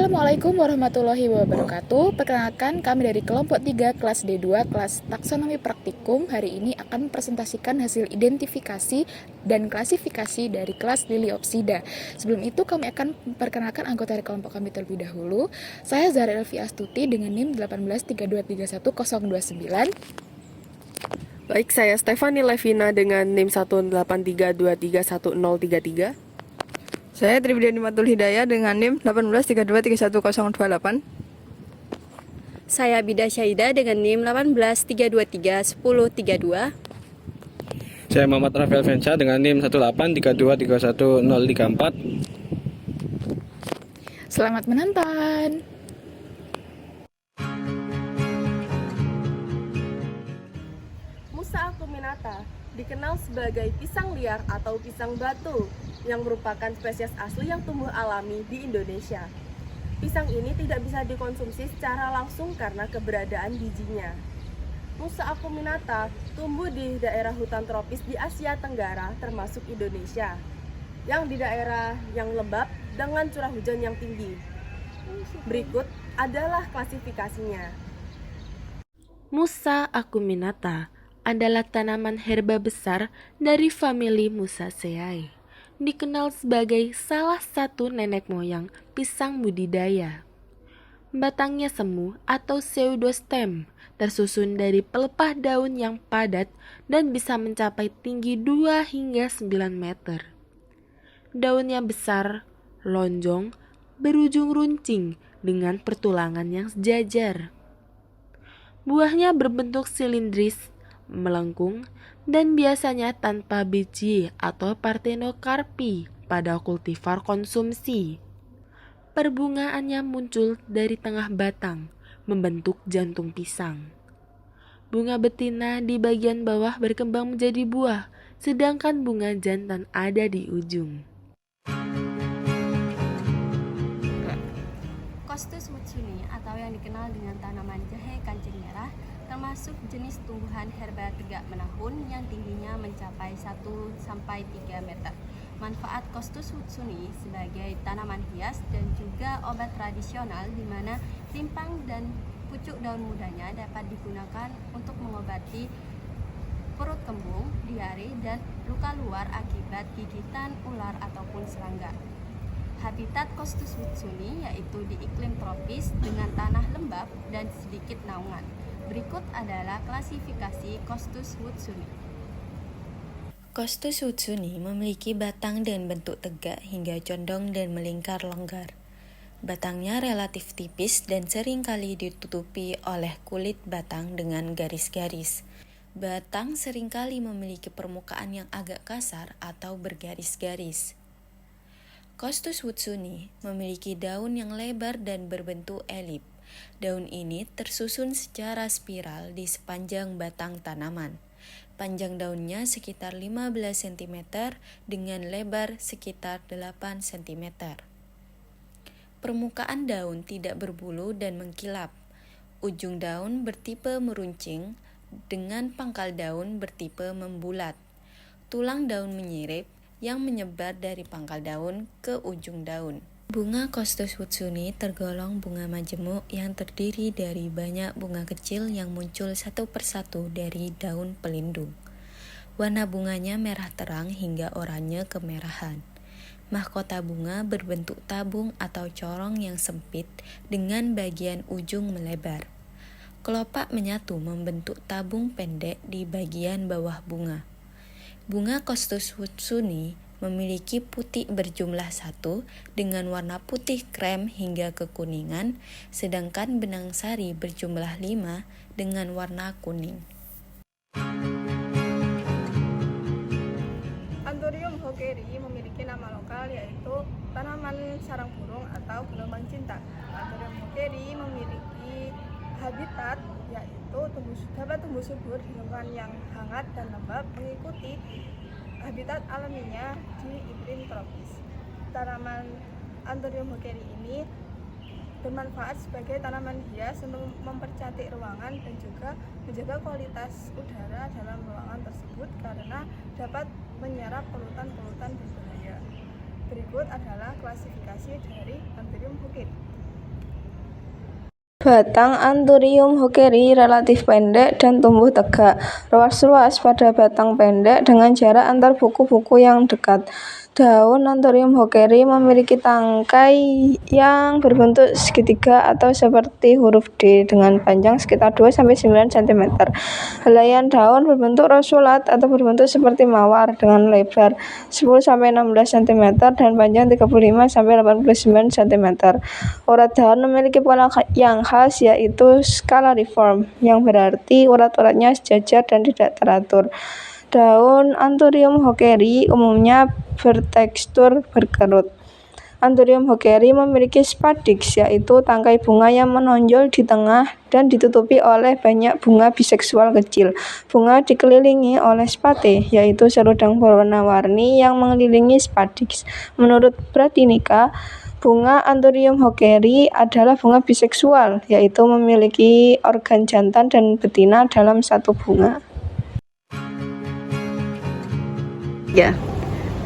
Assalamualaikum warahmatullahi wabarakatuh. Perkenalkan, kami dari kelompok 3 kelas D2 kelas taksonomi praktikum hari ini akan mempresentasikan hasil identifikasi dan klasifikasi dari kelas Liliopsida. Sebelum itu kami akan memperkenalkan anggota dari kelompok kami terlebih dahulu. Saya Zahra Elvi Astuti dengan NIM 183231029. Baik, saya Stefani Levina dengan NIM 183231033. Saya Tribriani Matul Hidayah dengan NIM 183231028. Saya Bida Syaida dengan NIM 183231032. Saya Muhammad Rafael Fensa dengan NIM 183231034. Selamat menonton. Musa acuminata dikenal sebagai pisang liar atau pisang batu yang merupakan spesies asli yang tumbuh alami di Indonesia. Pisang ini tidak bisa dikonsumsi secara langsung karena keberadaan bijinya. Musa acuminata tumbuh di daerah hutan tropis di Asia Tenggara termasuk Indonesia, yang di daerah yang lembab dengan curah hujan yang tinggi. Berikut adalah klasifikasinya. Musa acuminata adalah tanaman herba besar dari famili Musaceae. Dikenal sebagai salah satu nenek moyang pisang budidaya. Batangnya semu atau pseudostem, tersusun dari pelepah daun yang padat dan bisa mencapai tinggi 2 hingga 9 meter. Daunnya besar, lonjong, berujung runcing dengan pertulangan yang sejajar. Buahnya berbentuk silindris, melengkung, dan biasanya tanpa biji atau partenokarpi pada kultivar konsumsi. Perbungaannya muncul dari tengah batang, membentuk jantung pisang. Bunga betina di bagian bawah berkembang menjadi buah, sedangkan bunga jantan ada di ujung. Costus woodsoni atau yang dikenal dengan tanaman jahe kancing merah termasuk jenis tumbuhan herba tegak menahun yang tingginya mencapai 1-3 meter. Manfaat Costus woodsoni sebagai tanaman hias dan juga obat tradisional di mana rimpang dan pucuk daun mudanya dapat digunakan untuk mengobati perut kembung, diare, dan luka luar akibat gigitan ular ataupun serangga. Habitat Costus woodsoni yaitu di iklim tropis dengan tanah lembab dan sedikit naungan. Berikut adalah klasifikasi Costus woodsoni. Costus woodsoni memiliki batang dan bentuk tegak hingga condong dan melingkar longgar. Batangnya relatif tipis dan seringkali ditutupi oleh kulit batang dengan garis-garis. Batang seringkali memiliki permukaan yang agak kasar atau bergaris-garis. Costus woodsoni memiliki daun yang lebar dan berbentuk elip. Daun ini tersusun secara spiral di sepanjang batang tanaman. Panjang daunnya sekitar 15 cm dengan lebar sekitar 8 cm. Permukaan daun tidak berbulu dan mengkilap. Ujung daun bertipe meruncing dengan pangkal daun bertipe membulat. Tulang daun menyirip yang menyebar dari pangkal daun ke ujung daun. Bunga Costus woodsoni tergolong bunga majemuk yang terdiri dari banyak bunga kecil yang muncul satu persatu dari daun pelindung. Warna bunganya merah terang hingga oranye kemerahan. Mahkota bunga berbentuk tabung atau corong yang sempit dengan bagian ujung melebar. Kelopak menyatu membentuk tabung pendek di bagian bawah bunga. Bunga Costus woodsoni memiliki putik berjumlah 1 dengan warna putih krem hingga kekuningan, sedangkan benang sari berjumlah 5 dengan warna kuning. Anthurium hookeri memiliki nama lokal yaitu tanaman sarang burung atau gelombang cinta. Anthurium hookeri memiliki habitat yaitu dapat tumbuh subur di lingkungan yang hangat dan lembab mengikuti habitat alaminya di iklim tropis. Tanaman Anthurium hookeri ini bermanfaat sebagai tanaman hias untuk mempercantik ruangan dan juga menjaga kualitas udara dalam ruangan tersebut karena dapat menyerap polutan-polutan berbahaya. Berikut adalah klasifikasi dari Anthurium hookeri. Batang Anthurium hookeri relatif pendek dan tumbuh tegak, ruas-ruas pada batang pendek dengan jarak antar buku-buku yang dekat. Daun Anthurium hookeri memiliki tangkai yang berbentuk segitiga atau seperti huruf D dengan panjang sekitar 2-9 cm. Helaian daun berbentuk rosulat atau berbentuk seperti mawar dengan lebar 10-16 cm dan panjang 35-89 cm. Urat daun memiliki pola yang khas yaitu scalariform, yang berarti urat-uratnya sejajar dan tidak teratur. Daun Anthurium hookeri umumnya bertekstur berkerut. Anthurium hookeri memiliki spadix, yaitu tangkai bunga yang menonjol di tengah dan ditutupi oleh banyak bunga biseksual kecil. Bunga dikelilingi oleh spate, yaitu serudang berwarna-warni yang mengelilingi spadix. Menurut Bratinika, bunga Anthurium hookeri adalah bunga biseksual, yaitu memiliki organ jantan dan betina dalam satu bunga.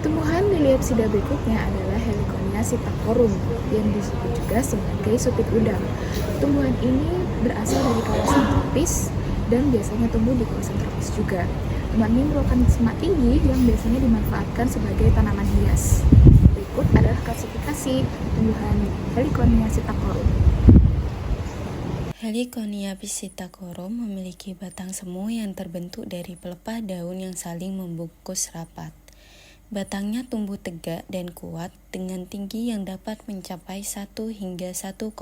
Tumbuhan Liliopsida berikutnya adalah Heliconia sitacorum yang disebut juga sebagai supit udang. Tumbuhan ini berasal dari kawasan tropis dan biasanya tumbuh di kawasan tropis juga. Tumbuhan ini merupakan semak tinggi yang biasanya dimanfaatkan sebagai tanaman hias. Berikut adalah klasifikasi tumbuhan Heliconia sitacorum. Heliconia sitacorum memiliki batang semu yang terbentuk dari pelepah daun yang saling membungkus rapat. Batangnya tumbuh tegak dan kuat dengan tinggi yang dapat mencapai 1 hingga 1,5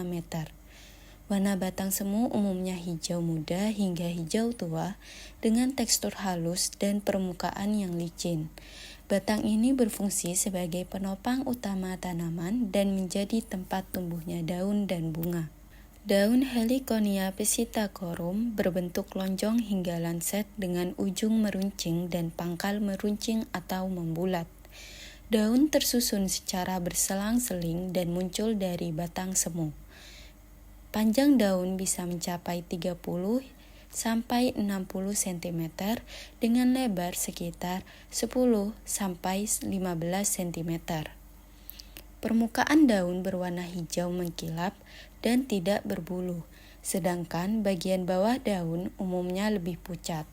meter. Warna batang semu umumnya hijau muda hingga hijau tua dengan tekstur halus dan permukaan yang licin. Batang ini berfungsi sebagai penopang utama tanaman dan menjadi tempat tumbuhnya daun dan bunga. Daun Heliconia sitacorum berbentuk lonjong hingga lanset dengan ujung meruncing dan pangkal meruncing atau membulat. Daun tersusun secara berselang-seling dan muncul dari batang semu. Panjang daun bisa mencapai 30 sampai 60 cm dengan lebar sekitar 10 sampai 15 cm. Permukaan daun berwarna hijau mengkilap dan tidak berbulu, sedangkan bagian bawah daun umumnya lebih pucat.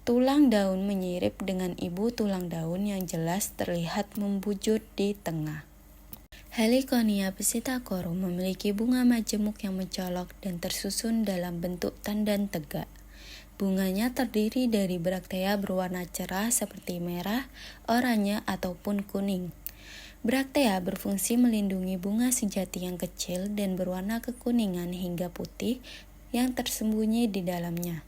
Tulang daun menyirip dengan ibu tulang daun yang jelas terlihat membujur di tengah. Heliconia sitacorum memiliki bunga majemuk yang mencolok dan tersusun dalam bentuk tandan tegak. Bunganya terdiri dari braktea berwarna cerah seperti merah, oranye, ataupun kuning. Braktea berfungsi melindungi bunga sejati yang kecil dan berwarna kekuningan hingga putih yang tersembunyi di dalamnya.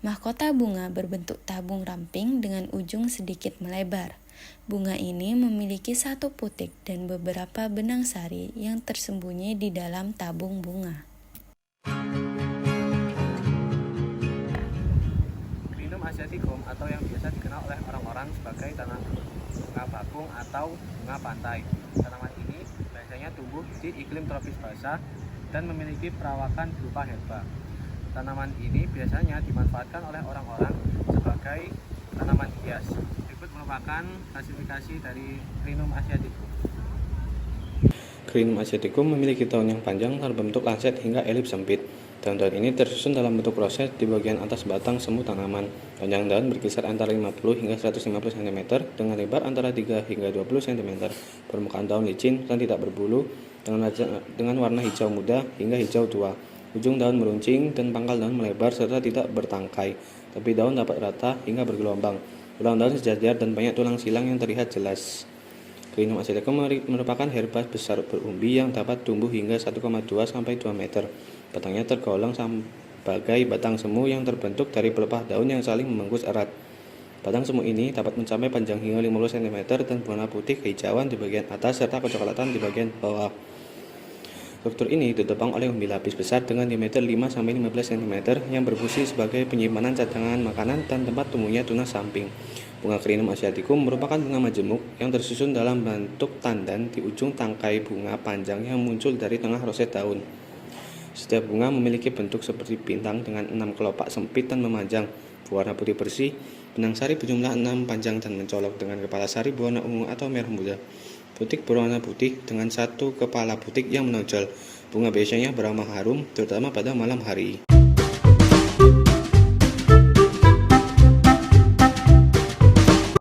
Mahkota bunga berbentuk tabung ramping dengan ujung sedikit melebar. Bunga ini memiliki satu putik dan beberapa benang sari yang tersembunyi di dalam tabung bunga. Crinum asiaticum atau yang biasa dikenal oleh orang-orang sebagai bunga bakung atau bunga pantai. Tanaman ini biasanya tumbuh di iklim tropis basah dan memiliki perawakan berupa herba. Tanaman ini biasanya dimanfaatkan oleh orang-orang sebagai tanaman hias. Berikut merupakan klasifikasi dari Crinum asiaticum. Crinum asiaticum memiliki daun yang panjang berbentuk lanset hingga elips sempit. Daun-daun ini tersusun dalam bentuk roset di bagian atas batang semu tanaman. Panjang daun berkisar antara 50 hingga 150 cm dengan lebar antara 3 hingga 20 cm. Permukaan daun licin dan tidak berbulu dengan warna hijau muda hingga hijau tua. Ujung daun meruncing dan pangkal daun melebar serta tidak bertangkai, tapi daun dapat rata hingga bergelombang. Tulang daun sejajar dan banyak tulang silang yang terlihat jelas. Crinum asiaticum merupakan herba besar berumbi yang dapat tumbuh hingga 1,2 sampai 2 meter. Batangnya tergolong sebagai batang semu yang terbentuk dari pelepah daun yang saling membungkus erat. Batang semu ini dapat mencapai panjang hingga 50 cm dan berwarna putih kehijauan di bagian atas serta kecoklatan di bagian bawah. Struktur ini ditopang oleh umbi lapis besar dengan diameter 5-15 cm yang berfungsi sebagai penyimpanan cadangan makanan dan tempat tumbuhnya tunas samping. Bunga Crinum asiaticum merupakan bunga majemuk yang tersusun dalam bentuk tandan di ujung tangkai bunga panjang yang muncul dari tengah roset daun. Setiap bunga memiliki bentuk seperti bintang dengan 6 kelopak sempit dan memanjang, berwarna putih bersih. Benang sari berjumlah 6 panjang dan mencolok dengan kepala sari berwarna ungu atau merah muda. Putik berwarna putih dengan satu kepala putik yang menonjol. Bunga biasanya beraroma harum, terutama pada malam hari.